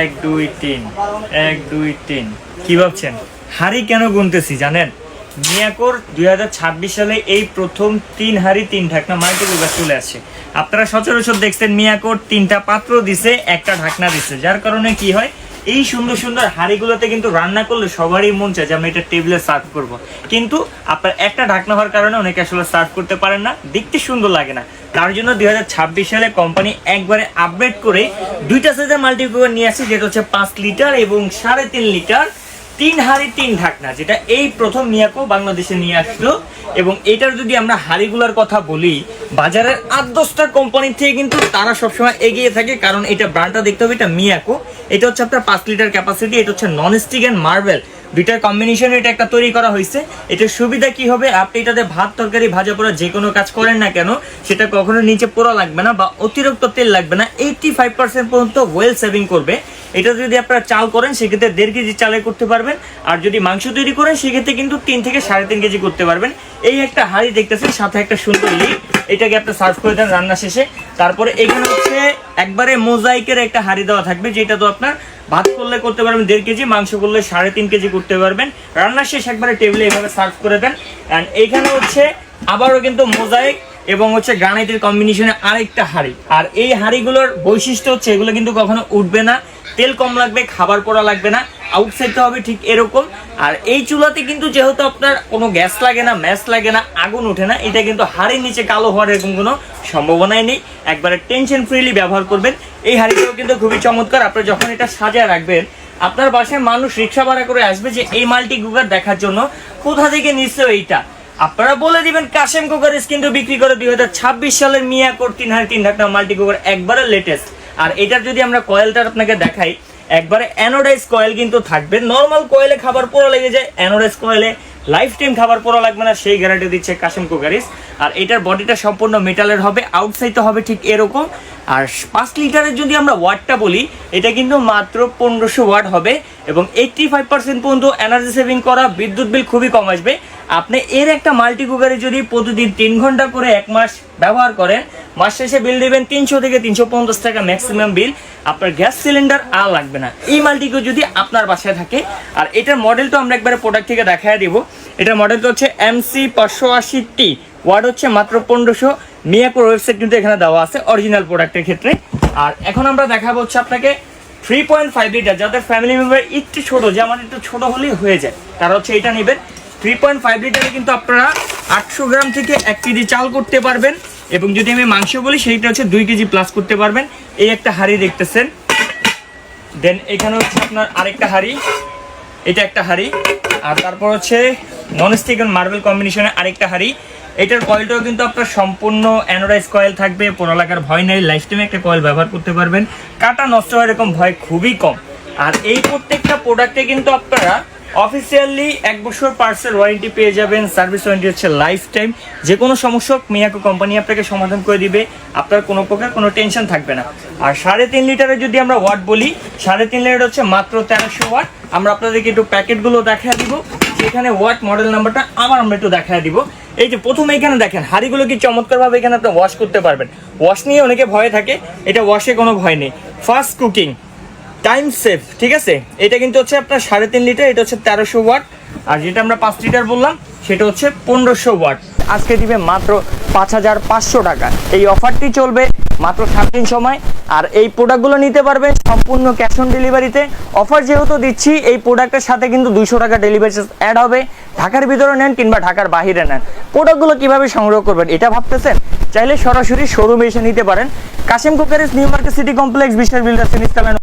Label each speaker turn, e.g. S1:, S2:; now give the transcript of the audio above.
S1: এক দুই তিন, এক দুই তিন। কি ভাবছেন হাড়ি কেন গুনতেছি জানেন? মিয়াকোর 2026 সালে এই প্রথম 3 হাড়ি 3 ঢাকনা মাল্টিকুকার চলে আসছে। আপনারা সচরাচর দেখছেন মিয়াকোর 3টা পাত্র দিছে, একটা ঢাকনা দিছে, যার কারণে কি হয় এই সুন্দর সুন্দর হাড়িগুলোতে কিন্তু রান্না করলে সবারই মন চায় যে আমি এটা টেবিলে সার্ভ করব, কিন্তু আপনার একটা ঢাকনা হওয়ার কারণে অনেকে আসলে সার্ভ করতে পারেন না, দেখতে সুন্দর লাগে না। তার জন্য 2026 সালে কোম্পানি একবারে আপডেট করে 2টা সাইজের মাল্টিকুকার নিয়ে আসছে, যেটা হচ্ছে 5 লিটার এবং 3.5 লিটার 3 হাড়ি 3 ঢাকনা, যেটা এই প্রথম মিয়াকো বাংলাদেশে নিয়ে আসলো। এবং এটার যদি আমরা হাড়িগুলোর কথা বলি, বাজারের 8-10টা কোম্পানি থেকে কিন্তু তারা সবসময় এগিয়ে থাকে, কারণ এটা ব্র্যান্ডটা দেখতে হবে, এটা মিয়াকো। এটা হচ্ছে আপনার 5 লিটার ক্যাপাসিটি, এটা হচ্ছে নন স্টিক এন্ড মার্বেল দুইটার কম্বিনেশনে এটা একটা তৈরি করা হয়েছে। এটার সুবিধা কি হবে, আপনি এটাতে ভাত তরকারি ভাজা পোড়া যে কোনো কাজ করেন না কেন, সেটা কখনো নিচে পোড়া লাগবে না বা অতিরিক্ত তেল লাগবে না। 85% পর্যন্ত ওয়েল সেভিং করবে। এটা যদি আপনারা চাল করেন সেক্ষেত্রে 1.5 কেজি চালে করতে পারবেন, আর যদি মাংস তৈরি করেন সেক্ষেত্রে কিন্তু 3 থেকে 3.5 কেজি করতে পারবেন। এই একটা হাঁড়ি দেখতেছেন, সাথে একটা সুন্দর লিড, এটাকে আপনি সার্ভ করে দেন রান্না শেষে। তারপরে এখানে হচ্ছে একবারে মোজাইকের একটা হাঁড়ি দেওয়া থাকবে, যেটা তো আপনার ভাত করলে করতে পারবেন 1.5 কেজি, মাংস করলে 3.5 কেজি করতে পারবেন। রান্না শেষ একবারে টেবিলে এভাবে সার্ভ করে দেন। অ্যান্ড এইখানে হচ্ছে আবারও কিন্তু মোজাইক এবং হচ্ছে গ্রানাইটের কম্বিনেশনে আরেকটা হাঁড়ি। আর এই হাঁড়িগুলোর বৈশিষ্ট্য হচ্ছে এগুলো কিন্তু কখনো উঠবে না, তেল কম লাগবে, খাবার পোড়া লাগবে না, আউটসাইডটা হবে ঠিক এরকম। আর এই চুলাতে কিন্তু যেহেতু আপনার কোনো গ্যাস লাগে না, ম্যাচ লাগে না, আগুন ওঠে না, এটা কিন্তু হাঁড়ির নিচে কালো হওয়ার এরকম কোনো সম্ভাবনাই নেই। একবারে টেনশন ফ্রিলি ব্যবহার করবেন। এই হাঁড়িটাও কিন্তু খুবই চমৎকার। আপনি যখন এটা সাজায় রাখবেন, আপনার বাসায় মানুষ রিক্সা ভাড়া করে আসবে যে এই মাল্টি কুকার দেখার জন্য, কোথা থেকে নিচ্ছে এইটা আপনারা বলে দিবেন কাশেম কুকারিজ কিন্তু বিক্রি করে 2026 সালের মিয়াকোর 3 হাঁড়ি 3 ঢাকনা মাল্টি কুকার, একবারে লেটেস্ট। আর এটার যদি আমরা কয়েলটা আপনাকে দেখাই, একবারে অ্যানোডাইজ কয়েল কিন্তু থাকবে। নর্মাল কয়েলে খাবার পোড়া লেগে যায়, অ্যানোডাইজ কয়েলে লাইফ টাইম খাবার পোড়া লাগবে না, সেই গ্যারান্টি দিচ্ছে কাশেম কুকারিজ। আর এটার বডিটা সম্পূর্ণ মেটালের হবে, আউটসাইডটা হবে ঠিক এরকম। আর 5 লিটারের যদি আমরা ওয়াটটা বলি, এটা কিন্তু মাত্র 1500 ওয়াট হবে এবং 85% পর্যন্ত এনার্জি সেভিং করা, বিদ্যুৎ বিল খুবই কম আসবে। আপনি এর একটা মাল্টি কুকারে যদি প্রতিদিন 3 ঘন্টা করে 1 মাস ব্যবহার করেন, মাস শেষে বিল দেবেন 300 থেকে 350 টাকা ম্যাক্সিমাম বিল। আপনার গ্যাস সিলিন্ডার আর লাগবে না এই মাল্টিকুকার যদি আপনার বাসায় থাকে। আর এটার মডেলটা আমরা একবারে প্রোডাক্ট থেকে দেখায় দিব। এটার মডেলটা হচ্ছে MC580T, ওয়াট হচ্ছে মাত্র 1500। মিয়াকোর ওয়েবসাইট কিন্তু এখানে দেওয়া আছে অরিজিনাল প্রোডাক্টের ক্ষেত্রে। আর এখন আমরা দেখাবো হচ্ছে আপনাকে 3.5 লিটার, যাদের ফ্যামিলি মেম্বার একটু ছোট, যে আমার একটু ছোট হলেই হয়ে যায়, তারা হচ্ছে এটা নেবেন। 3.5 লিটারে কিন্তু আপনারা 800 গ্রাম থেকে 1 কেজি চাল করতে পারবেন। এবং যদি আমি মাংস বলি, সেইটা হচ্ছে 2 কেজি প্লাস করতে পারবেন। এই একটা হাঁড়ি দেখতেছেন, দেন এখানে হচ্ছে আপনার আরেকটা হাঁড়ি, এটা একটা হাঁড়ি। আর তারপর হচ্ছে নন স্টিক এন্ড মার্বেল কম্বিনেশনে আরেকটা হাঁড়ি। এটার কয়েলটাও কিন্তু আপনার সম্পূর্ণ অ্যানোডাইজ কয়েল থাকবে, পোড়া লাগার ভয় নেই, লাইফ টাইমে একটা কয়েল ব্যবহার করতে পারবেন, কাটা নষ্ট হওয়ার এরকম ভয় খুবই কম। আর এই প্রত্যেকটা প্রোডাক্টে কিন্তু আপনারা অফিসিয়ালি 1 বছর পার্সেল ওয়ারেন্টি পেয়ে যাবেন। সার্ভিস ওয়ারেন্টি হচ্ছে লাইফ টাইম, যে কোনো সমস্যা মিয়াকো কোম্পানি আপনাকে সমাধান করে দিবে, আপনার কোনো প্রকার কোনো টেনশন থাকবে না। আর 3.5 লিটারের যদি আমরা ওয়াট বলি, 3.5 লিটার হচ্ছে মাত্র 1300 ওয়াট। আমরা আপনাদেরকে একটু প্যাকেটগুলো দেখা দিব, যেখানে ওয়াট মডেল নাম্বারটা আবার আমরা একটু দেখা দিব। এই যে প্রথমে এখানে দেখেন হাঁড়িগুলো কি চমৎকারভাবে এখানে আপনি ওয়াশ করতে পারবেন। ওয়াশ নিয়ে অনেকে ভয়ে থাকে, এটা ওয়াশে কোনো ভয় নেই, ফাস্ট কুকিং, টাইম সেভ, ঠিক আছে। এটা কিন্তু হচ্ছে আপনার 3.5 লিটার, এটা হচ্ছে 1300 ওয়াট। আর যেটা আমরা 5 লিটার বললাম সেটা হচ্ছে 1500 ওয়াট। আজকে দিবে মাত্র 5500 টাকা। এই অফারটি চলবে মাত্র 7 দিন সময়। আর এই প্রোডাক্টগুলো নিতে পারবেন সম্পূর্ণ ক্যাশ অন ডেলিভারিতে। অফার যেহেতু দিচ্ছি, এই প্রোডাক্টের সাথে কিন্তু 200 টাকা ডেলিভারি চার্জ অ্যাড হবে। ঢাকার ভিতরে নেন কিংবা ঢাকার বাইরে নেন, প্রোডাক্টগুলো কিভাবে সংগ্রহ করবেন এটা ভাবতেছেন? চাইলে সরাসরি শোরুমে এসে নিতে পারেন। Kashem cookeries, new market, city complex, বিশ্বাস বিল্ডার্স,